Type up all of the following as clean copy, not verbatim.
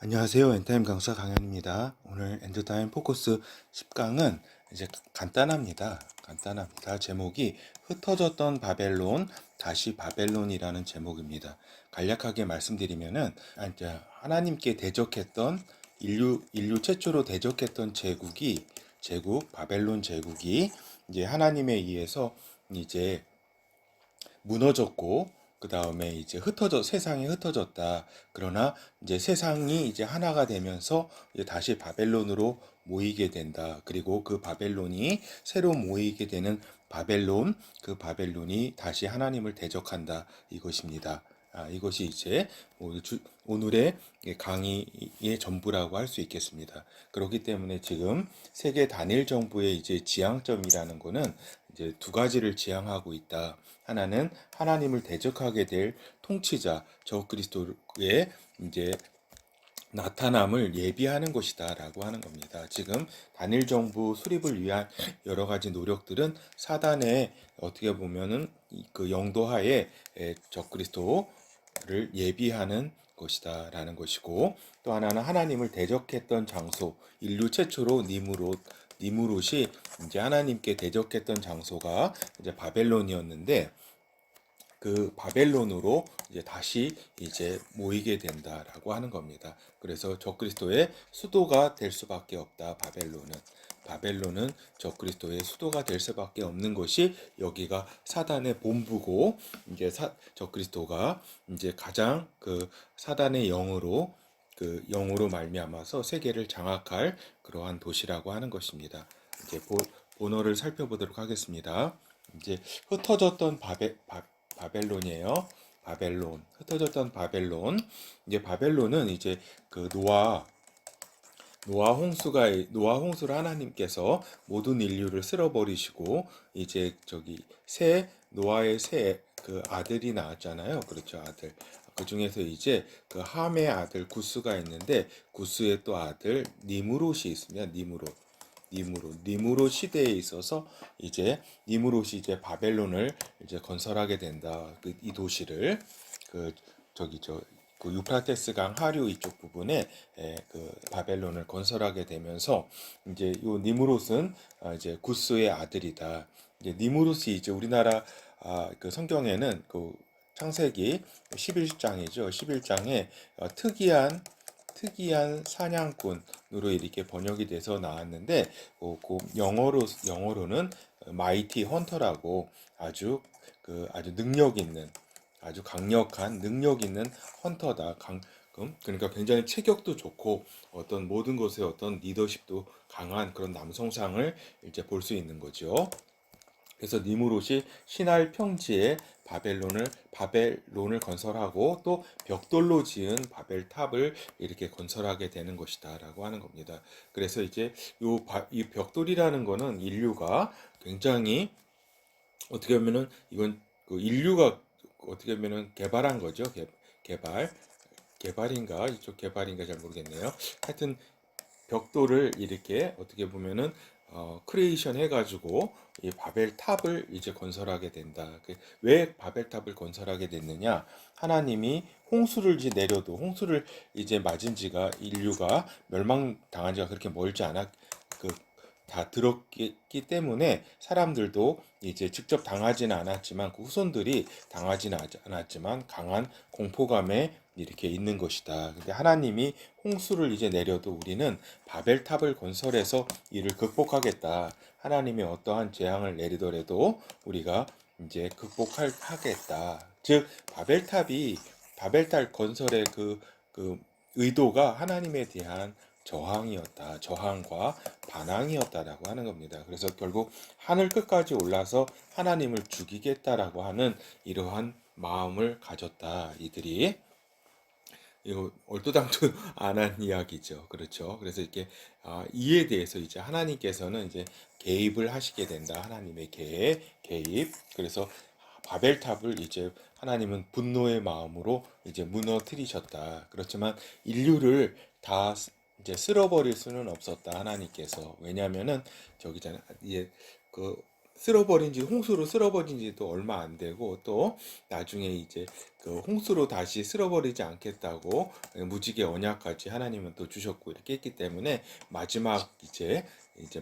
안녕하세요. 엔타임 강사 강현입니다. 오늘 엔드타임 포커스 10강은 이제 간단합니다. 제목이 흩어졌던 바벨론, 다시 바벨론이라는 제목입니다. 간략하게 말씀드리면은 이제 하나님께 대적했던 인류 최초로 대적했던 바벨론 제국이 이제 하나님에 의해서 이제 무너졌고, 그 다음에 이제 세상이 흩어졌다. 그러나 이제 세상이 이제 하나가 되면서 이제 다시 바벨론으로 모이게 된다. 그리고 그 바벨론이 새로 모이게 되는 그 바벨론이 다시 하나님을 대적한다. 이것입니다. 이것이 이제 오늘의 강의의 전부라고 할 수 있겠습니다. 그렇기 때문에 지금 세계 단일 정부의 이제 지향점이라는 것은 이제 두 가지를 지향하고 있다. 하나는 하나님을 대적하게 될 통치자 적그리스도의 이제 나타남을 예비하는 것이다라고 하는 겁니다. 지금 단일 정부 수립을 위한 여러 가지 노력들은 사단의 어떻게 보면은 그 영도하에 적그리스도를 예비하는 것이다라는 것이고, 또 하나는 하나님을 대적했던 장소, 인류 최초로 니무롯이 이제 하나님께 대적했던 장소가 이제 바벨론이었는데, 그 바벨론으로 이제 다시 이제 모이게 된다라고 하는 겁니다. 그래서 적그리스도의 수도가 될 수밖에 없다. 바벨론은 적그리스도의 수도가 될 수밖에 없는 것이, 여기가 사단의 본부고, 이제 적그리스도가 이제 가장 그 사단의 영으로 말미암아서 세계를 장악할 그러한 도시라고 하는 것입니다. 이제 본어를 살펴보도록 하겠습니다. 이제 흩어졌던 바벨론이에요. 흩어졌던 바벨론. 이제 바벨론은 이제 그 노아 홍수를 하나님께서 모든 인류를 쓸어버리시고, 이제 노아의 새 그 아들이 나왔잖아요. 그렇죠, 아들. 그 중에서 이제 그 함의 아들 구스가 있는데, 구스의 또 아들 니무롯이 있습니다. 니무롯 시대에 있어서 이제 니무롯이 이제 바벨론을 이제 건설하게 된다. 이 도시를 그 저기 그 유프라테스 강 하류 이쪽 부분에 그 바벨론을 건설하게 되면서, 이제 요 니무롯은 이제 구스의 아들이다. 이제 니무롯이 이제 우리나라 그 성경에는 그 창세기 11장이죠. 11장에 특이한 사냥꾼으로 이렇게 번역이 돼서 나왔는데, 그 영어로는 마이티 헌터라고, 아주 능력 있는, 아주 강력한 능력 있는 헌터다. 그러니까 굉장히 체격도 좋고 어떤 모든 것에 어떤 리더십도 강한 그런 남성상을 이제 볼 수 있는 거죠. 그래서 니무롯이 시날 평지에 바벨론을 건설하고, 또 벽돌로 지은 바벨탑을 이렇게 건설하게 되는 것이다라고 하는 겁니다. 그래서 이제 이 벽돌이라는 거는 인류가 굉장히, 어떻게 보면은 이건 그 인류가 어떻게 보면은 개발한 거죠. 개발인가, 이쪽 개발인가 잘 모르겠네요. 하여튼 벽돌을 이렇게 어떻게 보면은 크리에이션 해가지고 이 바벨탑을 이제 건설하게 된다. 왜 바벨탑을 건설하게 됐느냐? 하나님이 홍수를 이제 맞은 지가, 인류가 멸망당한 지가 그렇게 멀지 않았, 그 다 들었기 때문에 사람들도 이제 직접 당하지는 않았지만, 그 후손들이 당하지는 않았지만 강한 공포감에 이렇게 있는 것이다. 근데 하나님이 홍수를 이제 내려도 우리는 바벨탑을 건설해서 이를 극복하겠다. 하나님이 어떠한 재앙을 내리더라도 우리가 이제 극복하겠다. 즉 바벨탑 건설의 그 의도가 하나님에 대한 저항과 반항이었다라고 하는 겁니다. 그래서 결국 하늘 끝까지 올라서 하나님을 죽이겠다라고 하는 이러한 마음을 가졌다. 이들이 이거 얼토당토 안 한 이야기죠. 그렇죠. 그래서 이렇게 이에 대해서 이제 하나님께서는 이제 개입을 하시게 된다. 하나님의 개입. 그래서 바벨탑을 이제 하나님은 분노의 마음으로 이제 무너뜨리셨다. 그렇지만 인류를 다 이제 쓸어버릴 수는 없었다. 하나님께서. 왜냐하면은 저기잖아. 이제 그 쓸어버린 지 홍수로 쓸어버린 지도 얼마 안 되고 또 나중에 이제 그 홍수로 다시 쓸어버리지 않겠다고 무지개 언약까지 하나님은 또 주셨고 이렇게 했기 때문에 마지막 이제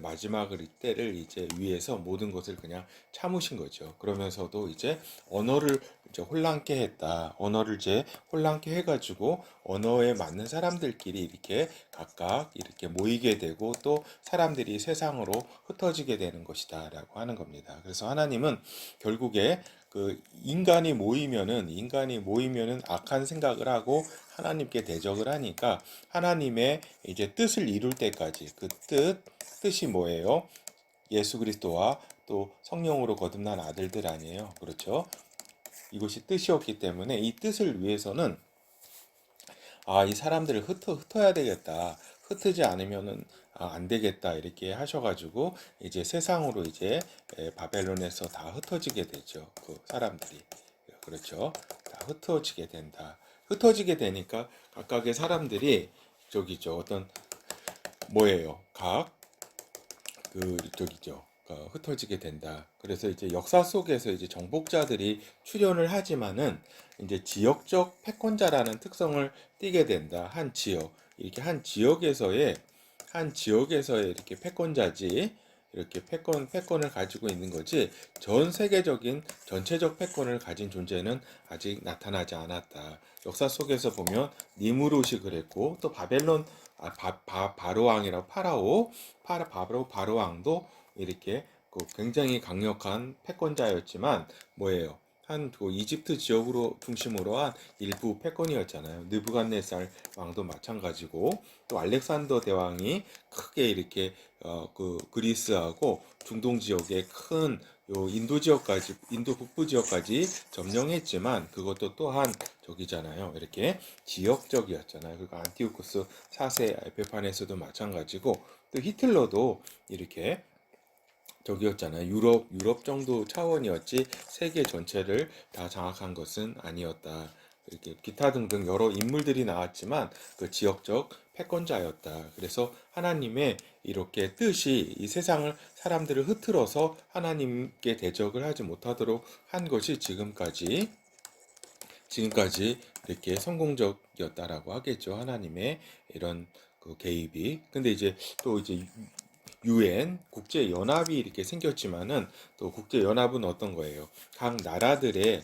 마지막을 때를 이제 위해서 모든 것을 그냥 참으신 거죠. 그러면서도 이제 언어를 이제 혼란케 했다. 언어를 이제 혼란케 해가지고 언어에 맞는 사람들끼리 이렇게 각각 이렇게 모이게 되고 또 사람들이 세상으로 흩어지게 되는 것이다라고 하는 겁니다. 그래서 하나님은 결국에 그 인간이 모이면은 악한 생각을 하고 하나님께 대적을 하니까 하나님의 이제 뜻을 이룰 때까지 그 뜻이 뭐예요? 예수 그리스도와 또 성령으로 거듭난 아들들 아니에요. 그렇죠? 이것이 뜻이었기 때문에 이 뜻을 위해서는 이 사람들을 흩어야 되겠다. 흩지 않으면은 안 되겠다. 이렇게 하셔가지고 이제 세상으로 이제 바벨론에서 다 흩어지게 되죠. 그 사람들이. 그렇죠. 다 흩어지게 된다. 흩어지게 되니까 각각의 사람들이 저기죠. 어떤 뭐예요? 저기죠. 흩어지게 된다. 그래서 이제 역사 속에서 이제 정복자들이 출현을 하지만은 이제 지역적 패권자라는 특성을 띠게 된다. 한 지역. 이렇게 한 지역에서의 이렇게 패권자지. 이렇게 패권을 가지고 있는 거지. 전 세계적인 전체적 패권을 가진 존재는 아직 나타나지 않았다. 역사 속에서 보면 니무롯이 그랬고 또 바벨론 바로 왕이라고 바로 왕도 이렇게 그 굉장히 강력한 패권자였지만 뭐예요? 그 이집트 지역으로 중심으로 한 일부 패권이었잖아요. 느부갓네살 왕도 마찬가지고 또 알렉산더 대왕이 크게 이렇게 그 그리스하고 중동 지역의 큰 요 인도 북부 지역까지 점령했지만 그것도 또한 저기잖아요. 이렇게 지역적이었잖아요. 그리고 안티오쿠스 4세 에페판에서도 마찬가지고 또 히틀러도 이렇게 저기였잖아요. 유럽 정도 차원이었지 세계 전체를 다 장악한 것은 아니었다. 이렇게 기타 등등 여러 인물들이 나왔지만 그 지역적 패권자였다. 그래서 하나님의 이렇게 뜻이 이 세상을 사람들을 흐트러서 하나님께 대적을 하지 못하도록 한 것이 지금까지 이렇게 성공적이었다라고 하겠죠. 하나님의 이런 그 개입이. 근데 이제 또 이제 UN 국제 연합이 이렇게 생겼지만은 또 국제 연합은 어떤 거예요? 각 나라들의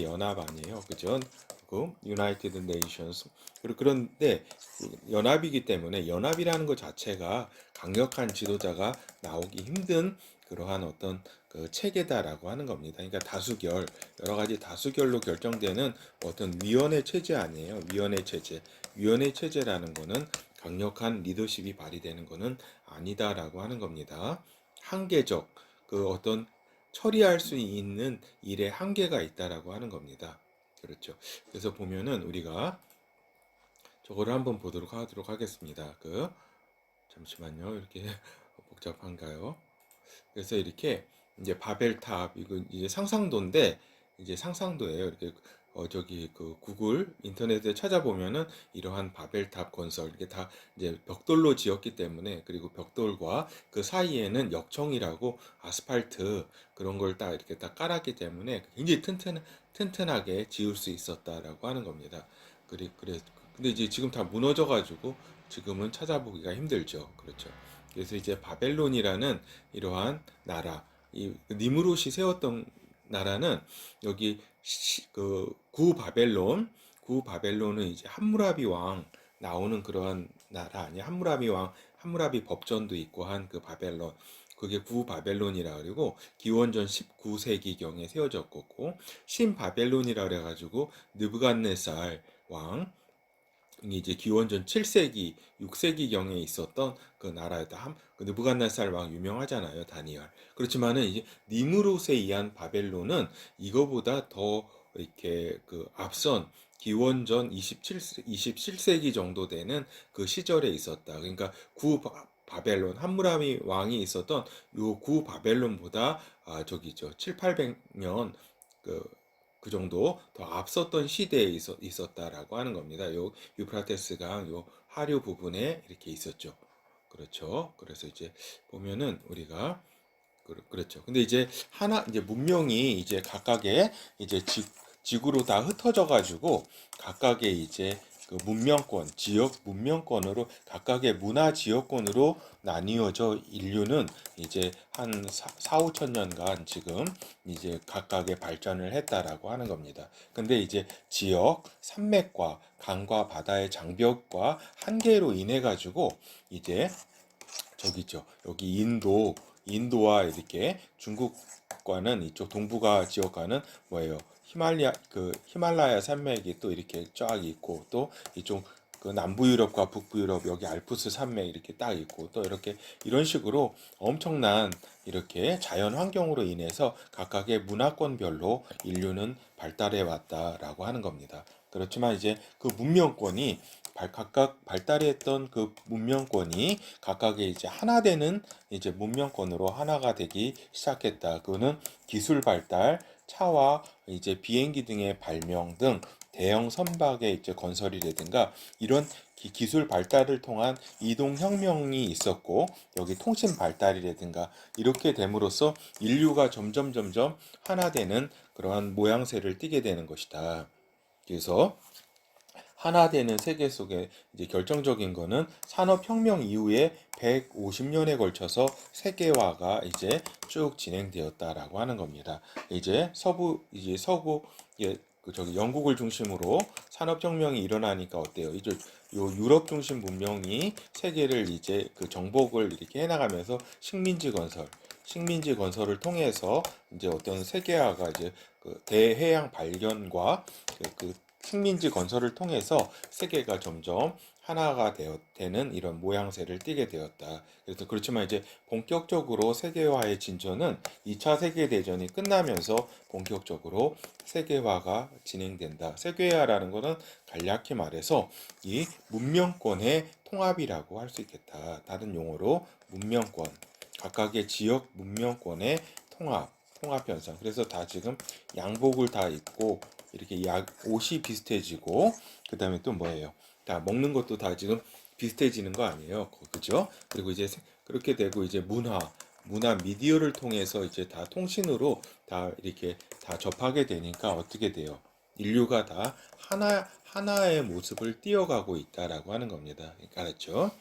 연합 아니에요, 그죠? 그 United Nations. 그런데 연합이기 때문에 연합이라는 것 자체가 강력한 지도자가 나오기 힘든 그러한 어떤 그 체계다라고 하는 겁니다. 그러니까 여러 가지 다수결로 결정되는 어떤 위원회 체제 아니에요. 위원회 체제라는 거는 강력한 리더십이 발휘되는 거는 아니다라고 하는 겁니다. 한계적 그 어떤 처리할 수 있는 일에 한계가 있다라고 하는 겁니다. 그렇죠. 그래서 보면은 우리가 저거를 한번 보도록 하도록 하겠습니다. 잠시만요. 이렇게 복잡한가요? 그래서 이렇게 이제 바벨탑 이거 이제 상상도인데 이제 상상도예요. 이렇게 저기 그 구글 인터넷에 찾아보면은 이러한 바벨탑 건설 이게 다 이제 벽돌로 지었기 때문에 그리고 벽돌과 그 사이에는 역청이라고 아스팔트 그런 걸 딱 이렇게 딱 깔았기 때문에 굉장히 튼튼하게 지을 수 있었다라고 하는 겁니다. 그래 근데 이제 지금 다 무너져 가지고 지금은 찾아보기가 힘들죠. 그렇죠. 그래서 이제 바벨론이라는 이러한 나라, 이 니무롯이 세웠던 나라는 여기 구 바벨론은 이제 함무라비 왕 나오는 그러한 나라 아니야. 함무라비 법전도 있고 한 그 바벨론. 그게 구 바벨론이라 그리고 기원전 19세기경에 세워졌고 신 바벨론이라 그래가지고 느부갓네살 왕 이제 기원전 7세기, 6세기경에 있었던 그 나라였다. 그 느부갓네살 왕 유명하잖아요, 다니엘. 그렇지만은 이제 니무롯에 의한 바벨론은 이거보다 더 이렇게 그 앞선 기원전 27세기 정도 되는 그 시절에 있었다. 그러니까 바벨론 함무라비 왕이 있었던 요 구 바벨론보다 저기죠. 7, 800년 그 정도 더 앞섰던 시대에 있었다라고 하는 겁니다. 요 유프라테스 강 요 하류 부분에 이렇게 있었죠. 그렇죠. 그래서 이제 보면은 우리가 그렇죠. 근데 이제 이제 문명이 이제 각각의 이제 지구로 다 흩어져 가지고 각각의 이제 그 문명권, 지역 문명권으로 각각의 문화 지역권으로 나뉘어져 인류는 이제 한 4, 5천 년간 지금 이제 각각의 발전을 했다라고 하는 겁니다. 근데 이제 지역, 산맥과 강과 바다의 장벽과 한계로 인해 가지고 이제 저기 있죠. 여기 인도와 이렇게 중국과는 이쪽 동북아 지역과는 뭐예요? 히말라야 산맥이 또 이렇게 쫙 있고 또 이쪽 그 남부 유럽과 북부 유럽 여기 알프스 산맥 이렇게 딱 있고 또 이렇게 이런 식으로 엄청난 이렇게 자연 환경으로 인해서 각각의 문화권별로 인류는 발달해 왔다라고 하는 겁니다. 그렇지만 이제 그 문명권이 각각 발달했던 그 문명권이 각각의 이제 하나 되는 이제 문명권으로 하나가 되기 시작했다. 그거는 기술 발달, 차와 이제 비행기 등의 발명 등 대형 선박의 이제 건설이라든가 이런 기술 발달을 통한 이동 혁명이 있었고 여기 통신 발달이라든가 이렇게 됨으로써 인류가 점점 하나 되는 그러한 모양새를 띠게 되는 것이다. 그래서 하나 되는 세계 속에 이제 결정적인 거는 산업혁명 이후에 150년에 걸쳐서 세계화가 이제 쭉 진행되었다라고 하는 겁니다. 이제 서구 저기 영국을 중심으로 산업혁명이 일어나니까 어때요? 이제 요 유럽 중심 문명이 세계를 이제 그 정복을 이렇게 해나가면서 식민지 건설을 통해서 이제 어떤 세계화가 이제 그 대해양 발견과 그 식민지 건설을 통해서 세계가 점점 하나가 되는 이런 모양새를 띠게 되었다. 그래서 그렇지만 이제 본격적으로 세계화의 진전은 2차 세계대전이 끝나면서 본격적으로 세계화가 진행된다. 세계화라는 것은 간략히 말해서 이 문명권의 통합이라고 할 수 있겠다. 다른 용어로 문명권, 각각의 지역 문명권의 통합 현상. 그래서 다 지금 양복을 다 입고 이렇게 옷이 비슷해지고 그다음에 또 뭐예요? 다 먹는 것도 다 지금 비슷해지는 거 아니에요? 그죠? 그리고 이제 그렇게 되고 이제 문화 미디어를 통해서 이제 다 통신으로 다 이렇게 다 접하게 되니까 어떻게 돼요? 인류가 다 하나의 모습을 띄어가고 있다라고 하는 겁니다. 알았죠?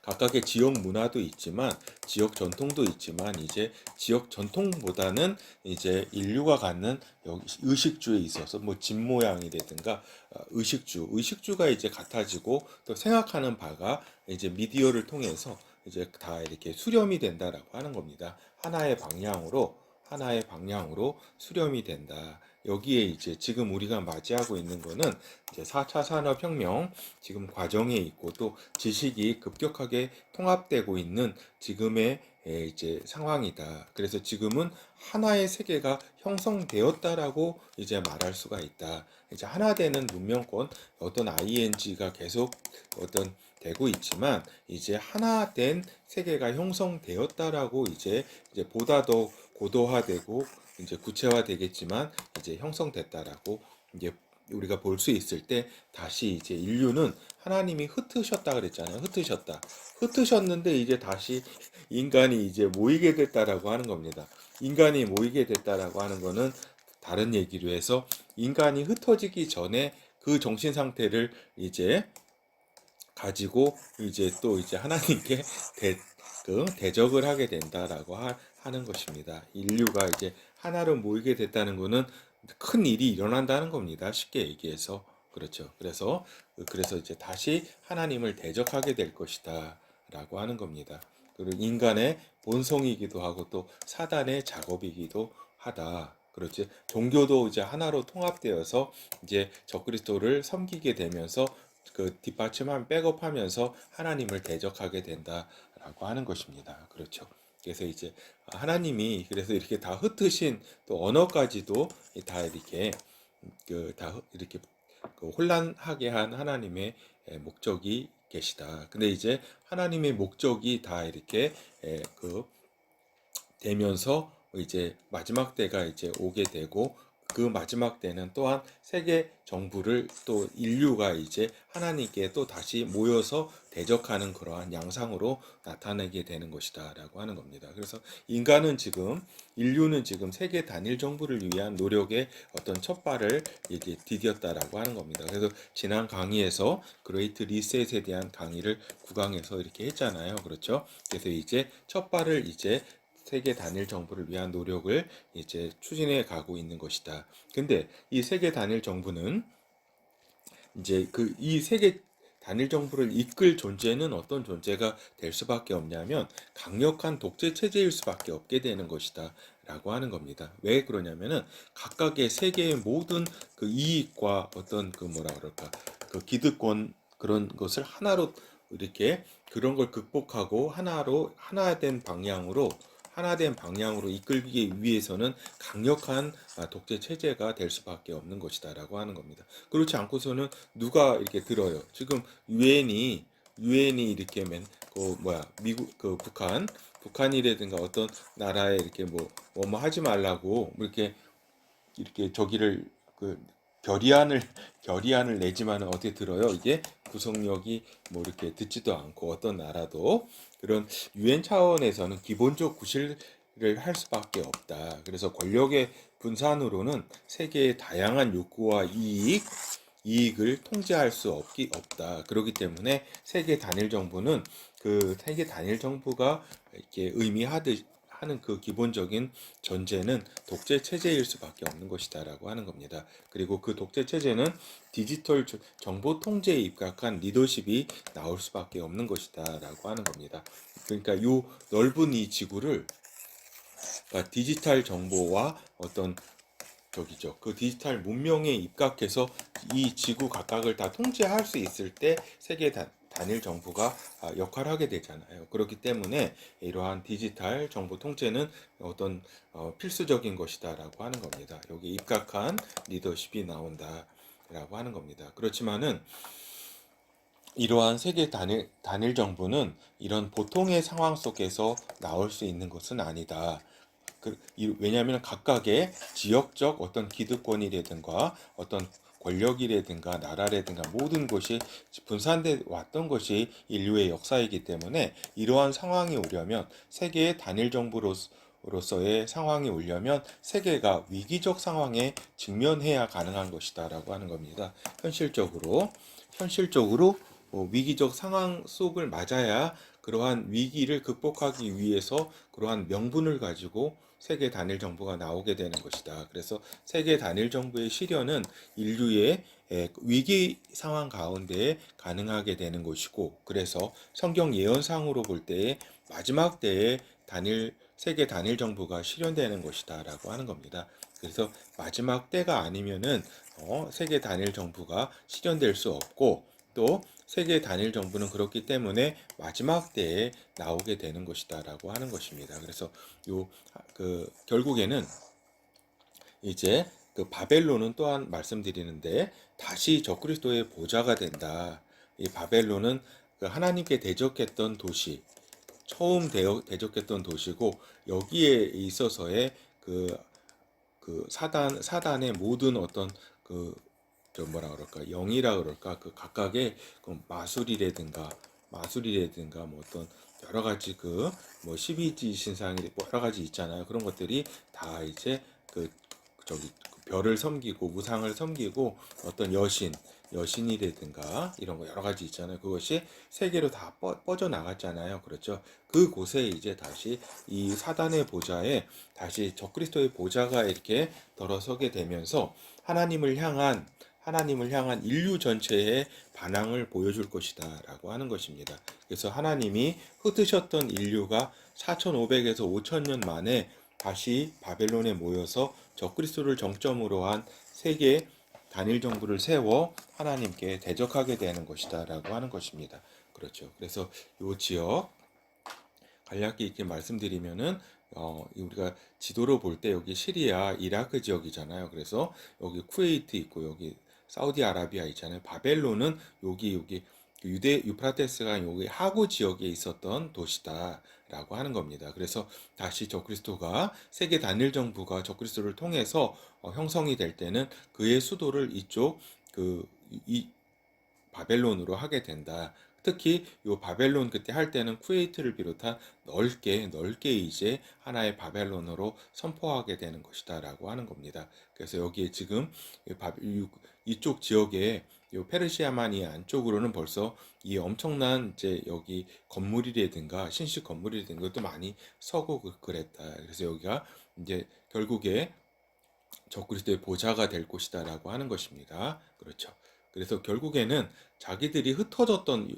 각각의 지역 문화도 있지만 지역 전통도 있지만 이제 지역 전통보다는 이제 인류가 갖는 의식주에 있어서 뭐 집 모양이라든가 의식주가 이제 같아지고 또 생각하는 바가 이제 미디어를 통해서 이제 다 이렇게 수렴이 된다라고 하는 겁니다. 하나의 방향으로 수렴이 된다. 여기에 이제 지금 우리가 맞이하고 있는 거는 이제 4차 산업혁명 지금 과정에 있고 또 지식이 급격하게 통합되고 있는 지금의 이제 상황이다. 그래서 지금은 하나의 세계가 형성되었다라고 이제 말할 수가 있다. 이제 하나 되는 문명권 어떤 ing가 계속 어떤 되고 있지만 이제 하나 된 세계가 형성되었다라고 이제 보다 더 고도화되고 이제 구체화되겠지만 이제 형성됐다라고 이제 우리가 볼 수 있을 때 다시 이제 인류는 하나님이 흩으셨다 그랬잖아요. 흩으셨는데 이제 다시 인간이 이제 모이게 됐다라고 하는 겁니다. 인간이 모이게 됐다라고 하는 거는 다른 얘기로 해서 인간이 흩어지기 전에 그 정신 상태를 이제 가지고 이제 또 이제 하나님께 대적을 하게 된다라고 하는 것입니다. 인류가 이제 하나로 모이게 됐다는 것은 큰 일이 일어난다는 겁니다. 쉽게 얘기해서. 그렇죠. 그래서 이제 다시 하나님을 대적하게 될 것이다라고 하는 겁니다. 그리고 인간의 본성이기도 하고 또 사단의 작업이기도 하다. 그렇지. 종교도 이제 하나로 통합되어서 이제 적그리스도를 섬기게 되면서 그 뒷받침한 백업하면서 하나님을 대적하게 된다라고 하는 것입니다. 그렇죠. 그래서 이제 하나님이 그래서 이렇게 다 흩으신 또 언어까지도 다 이렇게 다 이렇게 혼란하게 한 하나님의 목적이 계시다. 근데 이제 하나님의 목적이 다 이렇게 되면서 이제 마지막 때가 이제 오게 되고 그 마지막 때는 또한 세계 정부를 또 인류가 이제 하나님께 또 다시 모여서 대적하는 그러한 양상으로 나타내게 되는 것이다라고 하는 겁니다. 그래서 인류는 지금 세계 단일 정부를 위한 노력의 어떤 첫 발을 이제 디뎠다라고 하는 겁니다. 그래서 지난 강의에서 그레이트 리셋에 대한 강의를 9강에서 이렇게 했잖아요. 그렇죠? 그래서 이제 첫 발을 이제 세계 단일 정부를 위한 노력을 이제 추진해 가고 있는 것이다. 근데 이 세계 단일 정부는 이제 이 세계 단일 정부를 이끌 존재는 어떤 존재가 될 수밖에 없냐면 강력한 독재 체제일 수밖에 없게 되는 것이다. 라고 하는 겁니다. 왜 그러냐면은 각각의 세계의 모든 그 이익과 어떤 그 뭐라 그럴까 그 기득권 그런 것을 하나로 이렇게 그런 걸 극복하고 하나된 방향으로 이끌기 위해서는 강력한 독재 체제가 될 수밖에 없는 것이다라고 하는 겁니다. 그렇지 않고서는 누가 이렇게 들어요. 지금 유엔이 이렇게 미국 그 북한이라든가 어떤 나라에 이렇게 뭐 하지 말라고 이렇게 저기를 그 결의안을 결의안을 내지만은 어떻게 들어요? 이게 구속력이 뭐 이렇게 듣지도 않고 어떤 나라도 그런 유엔 차원에서는 기본적 구실을 할 수밖에 없다. 그래서 권력의 분산으로는 세계의 다양한 욕구와 이익을 통제할 수 없다. 그렇기 때문에 세계 단일 정부는 그 세계 단일 정부가 이렇게 하는 그 기본적인 전제는 독재 체제일 수밖에 없는 것이다라고 하는 겁니다. 그리고 그 독재 체제는 디지털 정보 통제에 입각한 리더십이 나올 수밖에 없는 것이다라고 하는 겁니다. 그러니까 요 넓은 이 지구를 그러니까 디지털 정보와 어떤 저기죠. 그 디지털 문명에 입각해서 이 지구 각각을 다 통제할 수 있을 때 세계 단일 정부가 역할을 하게 되잖아요. 그렇기 때문에 이러한 디지털 정보 통제는 어떤 필수적인 것이다라고 하는 겁니다. 여기 입각한 리더십이 나온다라고 하는 겁니다. 그렇지만은 이러한 세계 단일 정부는 이런 보통의 상황 속에서 나올 수 있는 것은 아니다. 왜냐하면 각각의 지역적 어떤 기득권이라든가 어떤 권력이라든가 나라라든가 모든 것이 분산돼 왔던 것이 인류의 역사이기 때문에 이러한 상황이 오려면 세계의 단일 정부로서의 상황이 오려면 세계가 위기적 상황에 직면해야 가능한 것이다라고 하는 겁니다. 현실적으로 위기적 상황 속을 맞아야 그러한 위기를 극복하기 위해서 그러한 명분을 가지고 세계 단일 정부가 나오게 되는 것이다. 그래서 세계 단일 정부의 실현은 인류의 위기 상황 가운데 가능하게 되는 것이고, 그래서 성경 예언상으로 볼 때에 마지막 때에 세계 단일 정부가 실현되는 것이다라고 하는 겁니다. 그래서 마지막 때가 아니면은 세계 단일 정부가 실현될 수 없고 또 세계 단일 정부는 그렇기 때문에 마지막 때에 나오게 되는 것이다라고 하는 것입니다. 그래서 결국에는 이제 그 바벨론은 또한 말씀드리는데 다시 적그리스도의 보좌가 된다. 이 바벨론은 그 하나님께 대적했던 도시, 처음 대적했던 도시고 여기에 있어서의 사단의 모든 어떤 뭐라 그럴까 영이라 그럴까 그 각각의 그 마술이라든가 뭐 어떤 여러 가지 뭐 12지 신상이 뭐 여러 가지 있잖아요. 그런 것들이 다 이제 별을 섬기고 우상을 섬기고 어떤 여신이라든가 이런 거 여러 가지 있잖아요. 그것이 세계로 다 뻗어 나갔잖아요. 그렇죠. 그곳에 이제 다시 이 사단의 보좌에 다시 적그리스도의 보좌가 이렇게 들어서게 되면서 하나님을 향한 인류 전체의 반항을 보여줄 것이다라고 하는 것입니다. 그래서 하나님이 흩으셨던 인류가 4,500에서 5,000년 만에 다시 바벨론에 모여서 적그리스도를 정점으로 한 세계 단일 정부를 세워 하나님께 대적하게 되는 것이다라고 하는 것입니다. 그렇죠. 그래서 이 지역 간략히 이렇게 말씀드리면은 우리가 지도로 볼 때 여기 시리아, 이라크 지역이잖아요. 그래서 여기 쿠웨이트 있고 여기 사우디아라비아 있잖아요. 바벨론은 여기 그 유대 유프라테스가 여기 하구 지역에 있었던 도시다라고 하는 겁니다. 그래서 다시 적그리스도가 세계 단일 정부가 적그리스도를 통해서 형성이 될 때는 그의 수도를 이쪽 이 바벨론으로 하게 된다. 특히 요 바벨론 그때 할 때는 쿠웨이트를 비롯한 넓게 이제 하나의 바벨론으로 선포하게 되는 것이다라고 하는 겁니다. 그래서 여기에 지금 이쪽 지역에 요 페르시아만이 안쪽으로는 벌써 이 엄청난 이제 여기 건물이라든가 신식 건물이라든가 것도 많이 서고 그랬다. 그래서 여기가 이제 결국에 적그리스도의 보좌가 될 곳이다라고 하는 것입니다. 그렇죠. 그래서 결국에는 자기들이 흩어졌던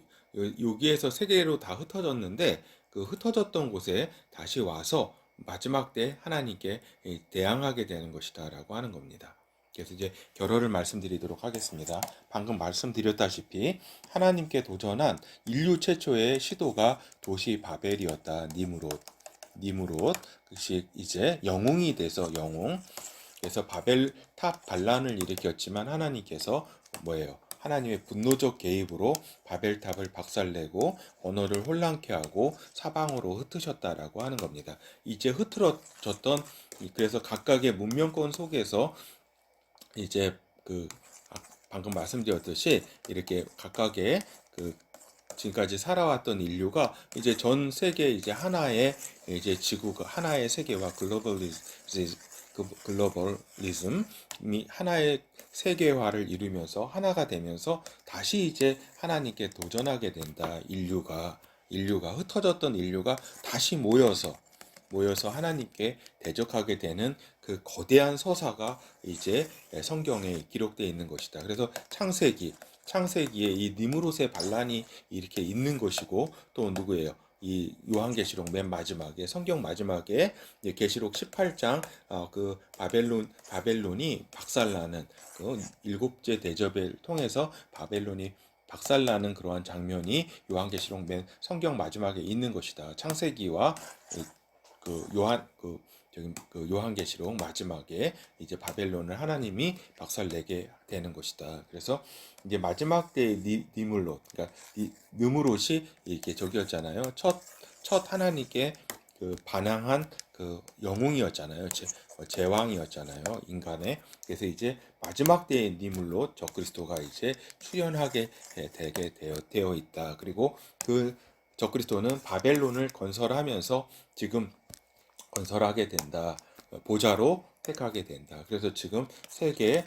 여기에서 세계로 다 흩어졌는데 그 흩어졌던 곳에 다시 와서 마지막 때 하나님께 대항하게 되는 것이다라고 하는 겁니다. 그래서 이제 결론을 말씀드리도록 하겠습니다. 방금 말씀드렸다시피 하나님께 도전한 인류 최초의 시도가 도시 바벨이었다. 니무롯 그것이 이제 영웅이 돼서 영웅. 그래서 바벨 탑 반란을 일으켰지만 하나님께서 뭐예요? 하나님의 분노적 개입으로 바벨탑을 박살내고 언어를 혼란케 하고 사방으로 흩으셨다라고 하는 겁니다. 이제 흐트러졌던 그래서 각각의 문명권 속에서 이제 방금 말씀드렸듯이 이렇게 각각의 지금까지 살아왔던 인류가 이제 전 세계 이제 하나의 이제 지구가 하나의 세계와 글로벌리즘이 하나의 세계화를 이루면서 하나가 되면서 다시 이제 하나님께 도전하게 된다. 인류가 흩어졌던 인류가 다시 모여서 하나님께 대적하게 되는 그 거대한 서사가 이제 성경에 기록되어 있는 것이다. 그래서 창세기에 이 니무롯의 반란이 이렇게 있는 것이고 또 누구예요? 이 요한계시록 맨 마지막에 성경 마지막에 계시록 18장 그 바벨론이 박살나는 그 일곱째 대접을 통해서 바벨론이 박살나는 그러한 장면이 요한계시록 맨 성경 마지막에 있는 것이다. 창세기와 요한계시록 마지막에 이제 바벨론을 하나님이 박살내게 되는 것이다. 그래서 이제 마지막 때의 니물롯, 그러니까 느무롯이 이렇게 저기였잖아요. 첫 하나님께 반항한 영웅이었잖아요. 제왕이었잖아요. 인간의. 그래서 이제 마지막 때의 니물롯 적그리스도가 이제 출현하게 되게 되어 있다. 그리고 적그리스도는 바벨론을 건설하면서 지금 건설하게 된다. 보좌로 택하게 된다. 그래서 지금 세계의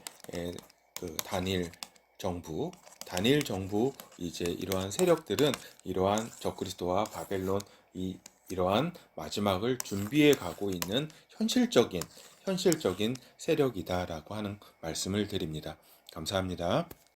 단일 정부 이제 이러한 세력들은 이러한 적그리스도와 바벨론 이러한 마지막을 준비해 가고 있는 현실적인 세력이다라고 하는 말씀을 드립니다. 감사합니다.